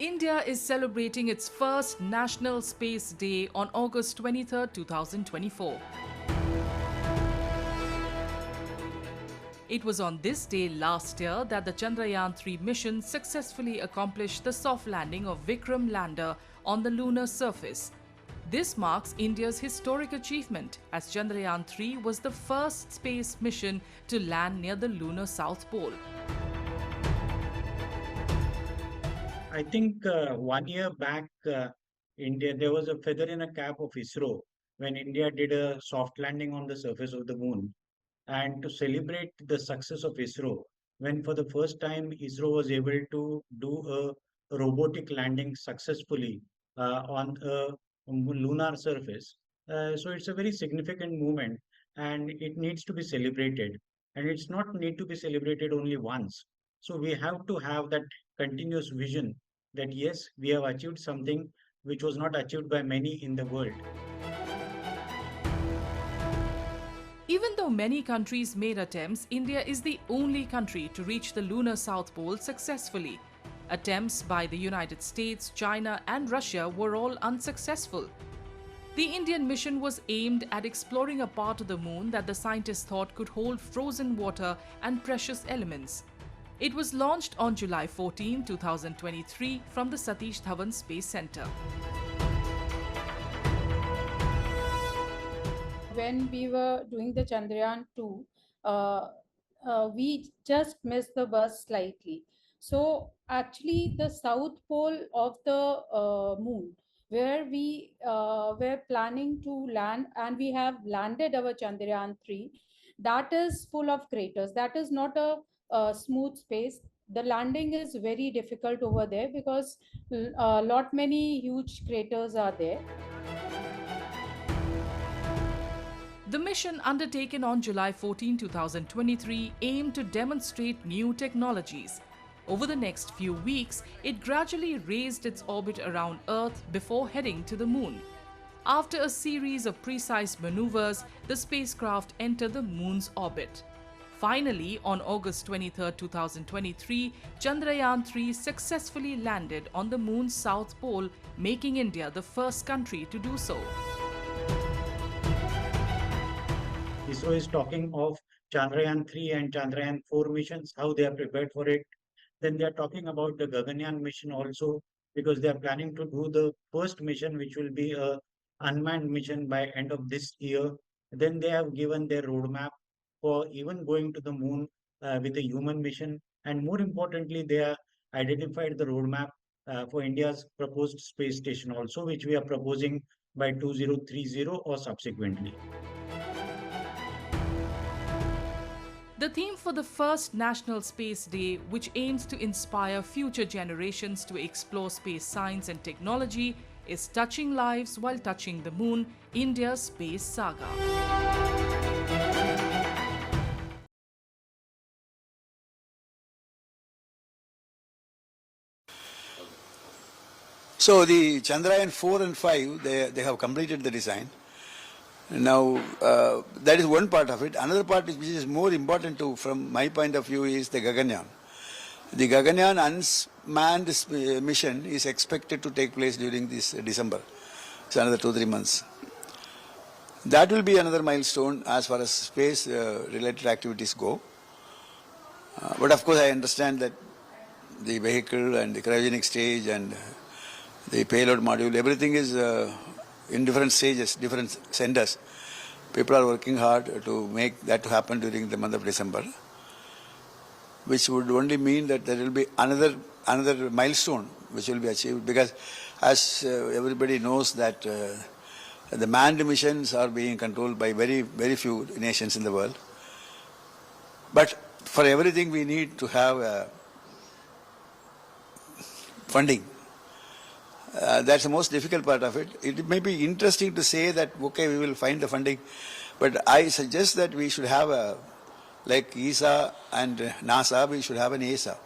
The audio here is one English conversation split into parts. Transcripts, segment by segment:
India is celebrating its first National Space Day on August 23, 2024. It was on this day last year that the Chandrayaan-3 mission successfully accomplished the soft landing of Vikram Lander on the lunar surface. This marks India's historic achievement, as Chandrayaan-3 was the first space mission to land near the lunar South Pole. I think 1 year back, India there was a feather in a cap of ISRO when India did a soft landing on the surface of the moon. And to celebrate the success of ISRO, when for the first time ISRO was able to do a robotic landing successfully on a lunar surface. So it's a very significant moment and it needs to be celebrated. And it's not need to be celebrated only once. So we have to have that continuous vision that yes, we have achieved something which was not achieved by many in the world. Even though many countries made attempts, India is the only country to reach the lunar South Pole successfully. Attempts by the United States, China and Russia were all unsuccessful. The Indian mission was aimed at exploring a part of the moon that the scientists thought could hold frozen water and precious elements. It was launched on July 14, 2023 from the Satish Dhawan Space Centre. When we were doing the Chandrayaan-2, we just missed the bus slightly. So actually the south pole of the moon, where we were planning to land, and we have landed our Chandrayaan-3, that is full of craters. That is not a smooth space. The landing is very difficult over there because many huge craters are there. The mission undertaken on July 14, 2023 aimed to demonstrate new technologies. Over the next few weeks, it gradually raised its orbit around Earth before heading to the moon. After a series of precise maneuvers, the spacecraft entered the moon's orbit. Finally, on August 23, 2023, Chandrayaan-3 successfully landed on the moon's south pole, making India the first country to do so. ISRO is talking of Chandrayaan-3 and Chandrayaan-4 missions, how they are prepared for it. Then they are talking about the Gaganyaan mission also, because they are planning to do the first mission, which will be a unmanned mission by end of this year. Then they have given their roadmap for even going to the moon with a human mission. And more importantly, they have identified the roadmap for India's proposed space station also, which we are proposing by 2030 or subsequently. The theme for the first National Space Day, which aims to inspire future generations to explore space science and technology, is Touching Lives While Touching the Moon, India's Space Saga. So the Chandrayaan 4 and 5, they have completed the design. Now, that is one part of it. Another part which is more important from my point of view is the Gaganyaan. The Gaganyaan unmanned mission is expected to take place during this December. It's another 2-3 months. That will be another milestone as far as space related activities go. But of course I understand that the vehicle and the cryogenic stage and the payload module, everything is in different stages, different centers. People are working hard to make that happen during the month of December, which would only mean that there will be another milestone which will be achieved, because as everybody knows that the manned missions are being controlled by very few nations in the world. But for everything we need to have funding. That's the most difficult part of it. It may be interesting to say that, okay, we will find the funding, but I suggest that we should have like ESA and NASA, we should have an ASA,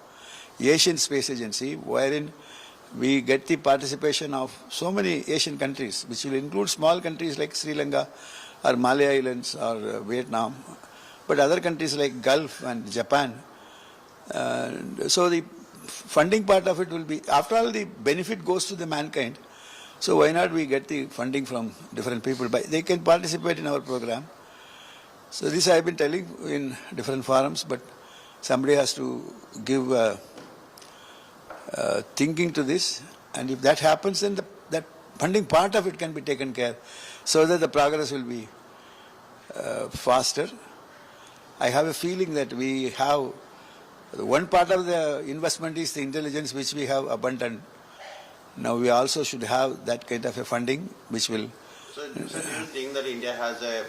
Asian Space Agency, wherein we get the participation of so many Asian countries, which will include small countries like Sri Lanka or Malay Islands or Vietnam, but other countries like Gulf and Japan. So funding part of it will be, after all, the benefit goes to the mankind. So why not we get the funding from different people? They can participate in our program. So this I have been telling in different forums, but somebody has to give thinking to this. And if that happens, then that funding part of it can be taken care, so that the progress will be faster. I have a feeling that we have, one part of the investment is the intelligence which we have abundant. Now we also should have that kind of a funding which will. So do you think that India has a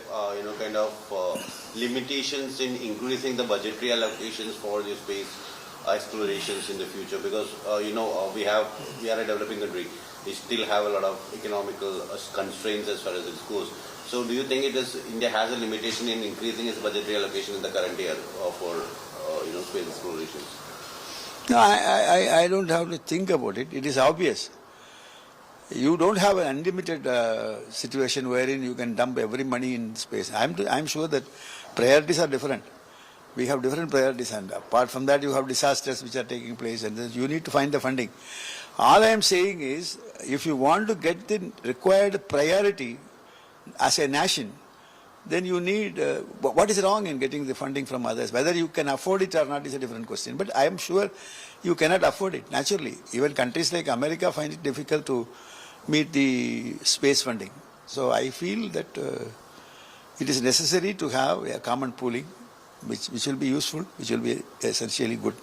kind of limitations in increasing the budgetary allocations for the space explorations in the future? Because we are a developing country. We still have a lot of economical constraints as far as it goes. So do you think India has a limitation in increasing its budgetary allocation in the current year for space explorations? No, I don't have to think about it. It is obvious. You don't have an unlimited situation wherein you can dump every money in space. I'm sure that priorities are different. We have different priorities, and apart from that, you have disasters which are taking place, and then you need to find the funding. All I am saying is, if you want to get the required priority as a nation, then you need, what is wrong in getting the funding from others? Whether you can afford it or not is a different question. But I am sure you cannot afford it, naturally. Even countries like America find it difficult to meet the space funding. So I feel that it is necessary to have a common pooling, which will be useful, which will be essentially good.